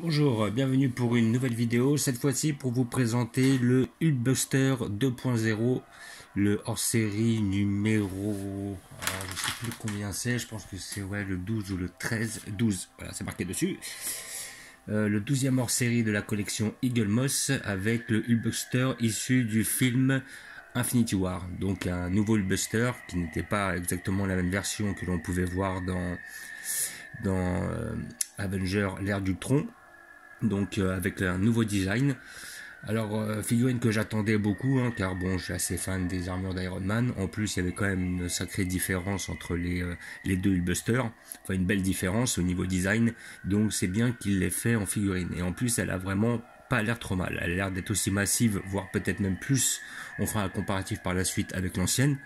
Bonjour, bienvenue pour une nouvelle vidéo, cette fois-ci pour vous présenter le Hulkbuster 2.0, le hors-série numéro, alors je sais plus combien c'est, je pense que c'est le 12 ou le 13, 12, voilà c'est marqué dessus. Le 12e hors-série de la collection Eagle Moss avec le Hulkbuster issu du film Infinity War, donc un nouveau Hulkbuster qui n'était pas exactement la même version que l'on pouvait voir dans Avengers l'ère d'Ultron. Donc avec un nouveau design. Alors figurine que j'attendais beaucoup, car bon, je suis assez fan des armures d'Iron Man. En plus, il y avait quand même une sacrée différence entre les deux Hulkbusters. Enfin, une belle différence au niveau design. Donc c'est bien qu'il l'ait fait en figurine. Et en plus, elle a vraiment pas l'air trop mal. Elle a l'air d'être aussi massive, voire peut-être même plus. On fera un comparatif par la suite avec l'ancienne.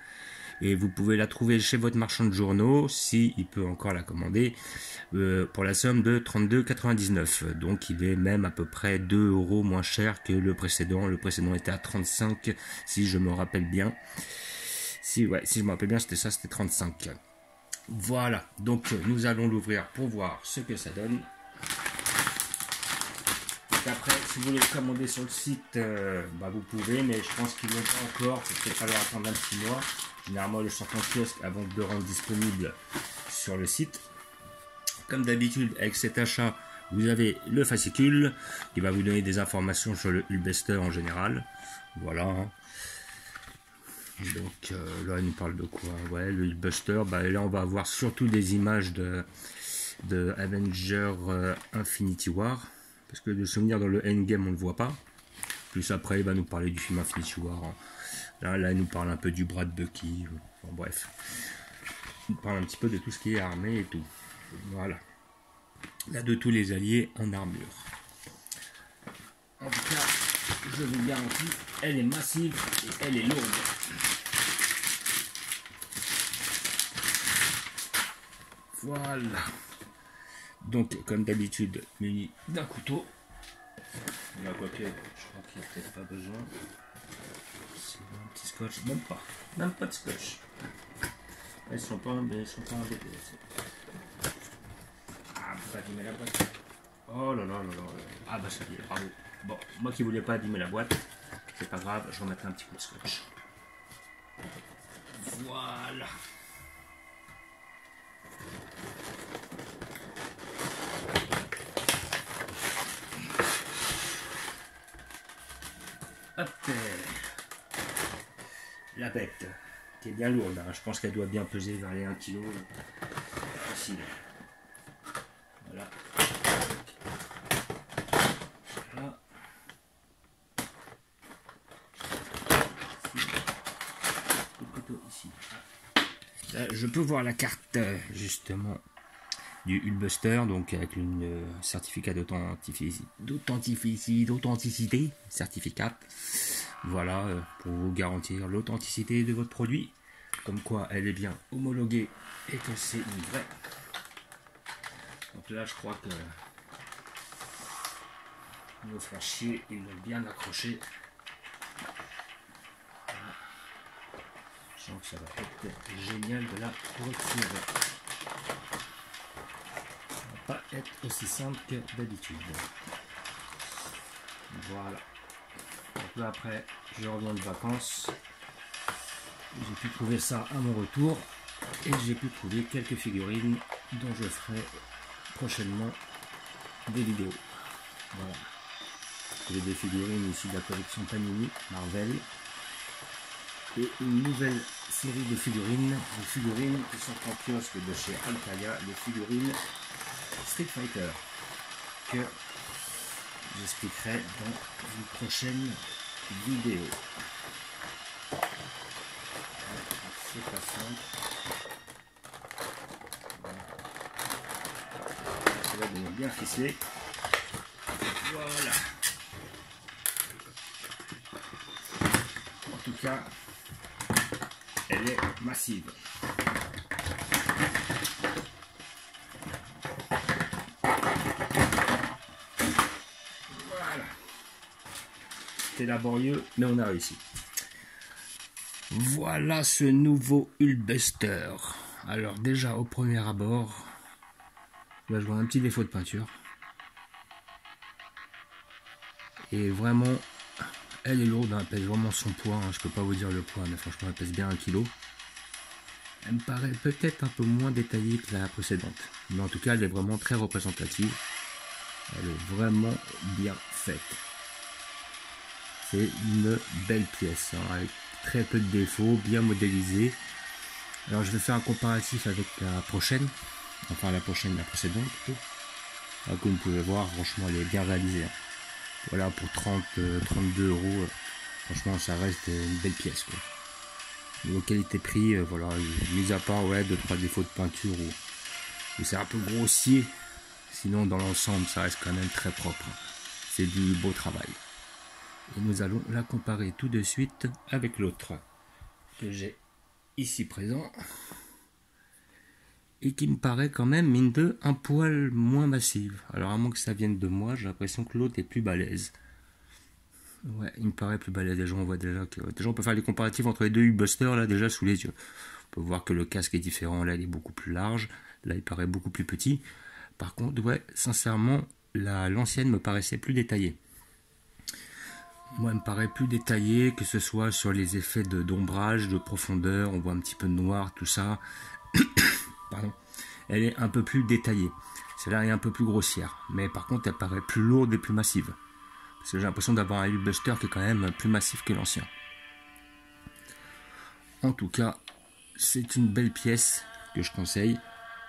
Et vous pouvez la trouver chez votre marchand de journaux, si il peut encore la commander, pour la somme de 32,99 €. Donc il est même à peu près 2 € moins cher que le précédent. Le précédent était à 35, si je me rappelle bien. Si je me rappelle bien, c'était ça, c'était 35. Voilà, donc nous allons l'ouvrir pour voir ce que ça donne. Après, si vous voulez le commander sur le site, vous pouvez, mais je pense qu'ils ne l'ont pas encore. Il va peut-être falloir attendre un petit mois. Généralement, le sort en kiosque avant de le rendre disponible sur le site. Comme d'habitude, avec cet achat, vous avez le fascicule qui va vous donner des informations sur le Hulkbuster en général. Voilà. Donc là, il nous parle de quoi? Ouais, le Hulkbuster. Là, on va avoir surtout des images de Avengers Infinity War. Parce que de souvenir dans le Endgame, on ne le voit pas. Plus après, il va nous parler du film Infinity War. Là, il nous parle un peu du bras de Bucky. Enfin, bref. Il nous parle un petit peu de tout ce qui est armé et tout. Voilà. Là, de tous les alliés en armure. En tout cas, je vous garantis, elle est massive et elle est lourde. Voilà. Donc, comme d'habitude, muni d'un couteau. Là, quoique, je crois qu'il n'y a peut-être pas besoin. C'est un petit scotch, même pas de scotch. Elles sont pas embêtées. Ah, faut abîmer la boîte. Oh là là là là. Ah bah ça y est, bravo. Bon, moi qui voulais pas abîmer la boîte, c'est pas grave, je remettrai un petit coup de scotch. Voilà. Hop, la bête, qui est bien lourde, je pense qu'elle doit bien peser vers les 1 kg. Facile. Voilà. Voilà. Le couteau ici. Là, je peux voir la carte justement du Hulkbuster, donc avec une certificat d'authenticité, certificat. Voilà, pour vous garantir l'authenticité de votre produit, comme quoi elle est bien homologuée et que c'est une vraie. Donc là, je crois que nos frères chier, ils l'ont bien accroché. Voilà. Je sens que ça va être génial de la retirer. Ça va pas être aussi simple que d'habitude. Voilà. Donc là, après, je reviens de vacances. J'ai pu trouver ça à mon retour et j'ai pu trouver quelques figurines dont je ferai prochainement des vidéos. Voilà. J'ai des figurines ici de la collection Panini Marvel et une nouvelle série de figurines, qui sont en kiosque de chez Altaïa, les figurines Street Fighter, que j'expliquerai dans une prochaine vidéo. C'est pas simple. Ça va devenir bien ficelé. Voilà. En tout cas, elle est massive. Voilà. C'était laborieux, mais on a réussi. Voilà ce nouveau Hulkbuster. Alors déjà au premier abord, là je vois un petit défaut de peinture. Et vraiment, elle est lourde, hein, elle pèse vraiment son poids, hein, je peux pas vous dire le poids, mais franchement elle pèse bien 1 kg. Elle me paraît peut-être un peu moins détaillée que la précédente, mais en tout cas elle est vraiment très représentative. Elle est vraiment bien faite. C'est une belle pièce, hein, avec très peu de défauts, bien modélisée. Alors je vais faire un comparatif avec la prochaine, enfin la précédente plutôt. Là, comme vous pouvez voir, franchement elle est bien réalisée. Hein. Voilà, pour 32 euros, franchement ça reste une belle pièce. Quoi. Niveau qualité-prix, voilà, mis à part ouais, 2-3 défauts de peinture où c'est un peu grossier, sinon dans l'ensemble ça reste quand même très propre. C'est du beau travail. Et nous allons la comparer tout de suite avec l'autre que j'ai ici présent et qui me paraît quand même mine de un poil moins massive. Alors à moins que ça vienne de moi, j'ai l'impression que l'autre est plus balèze. Ouais, il me paraît plus balèze. Déjà on voit déjà que on peut faire les comparatifs entre les deux Hulkbuster là déjà sous les yeux. On peut voir que le casque est différent, là il est beaucoup plus large, là il paraît beaucoup plus petit. Par contre, ouais, sincèrement, l'ancienne me paraissait plus détaillée. Moi, elle me paraît plus détaillée, que ce soit sur les effets d'ombrage, de profondeur, on voit un petit peu de noir, tout ça. Pardon. Elle est un peu plus détaillée. Celle-là est un peu plus grossière. Mais par contre, elle paraît plus lourde et plus massive. Parce que j'ai l'impression d'avoir un Hulkbuster qui est quand même plus massif que l'ancien. En tout cas, c'est une belle pièce que je conseille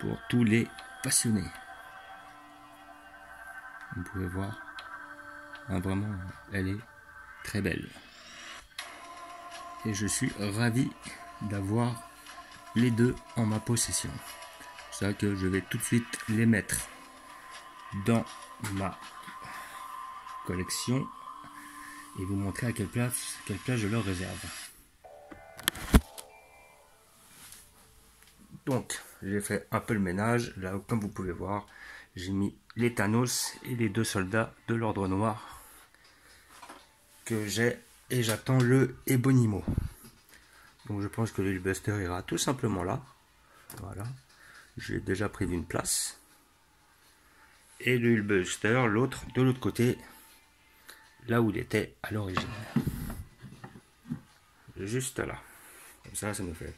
pour tous les passionnés. Vous pouvez voir. Ah, vraiment, elle est très belle. Et je suis ravi d'avoir les deux en ma possession. C'est ça que je vais tout de suite les mettre dans ma collection et vous montrer à quelle place je leur réserve. Donc, j'ai fait un peu le ménage. Là, comme vous pouvez voir, j'ai mis les Thanos et les deux soldats de l'Ordre Noir que j'ai et j'attends le Ebonimo. Donc, je pense que le Hulkbuster ira tout simplement là. Voilà. J'ai déjà prévu une place. Et le Hulkbuster, l'autre, de l'autre côté, là où il était à l'origine. Juste là. Comme ça, ça nous fait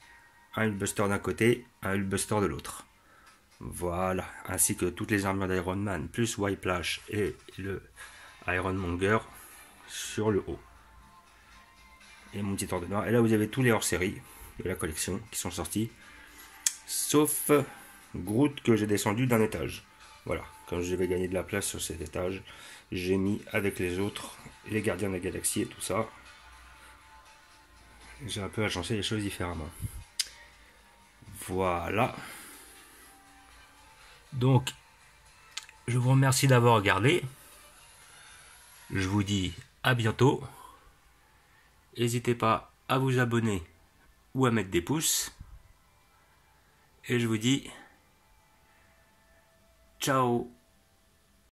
un Hulkbuster d'un côté, un Hulkbuster de l'autre. Voilà, ainsi que toutes les armures d'Iron Man, plus Whiplash et le Ironmonger sur le haut. Et mon petit ordre noir. Et là, vous avez tous les hors-série de la collection qui sont sortis. Sauf Groot que j'ai descendu d'un étage. Voilà, quand je vais gagner de la place sur cet étage, j'ai mis avec les autres, les Gardiens de la Galaxie et tout ça. J'ai un peu agencé les choses différemment. Voilà. Donc, je vous remercie d'avoir regardé. Je vous dis à bientôt. N'hésitez pas à vous abonner ou à mettre des pouces. Et je vous dis ciao.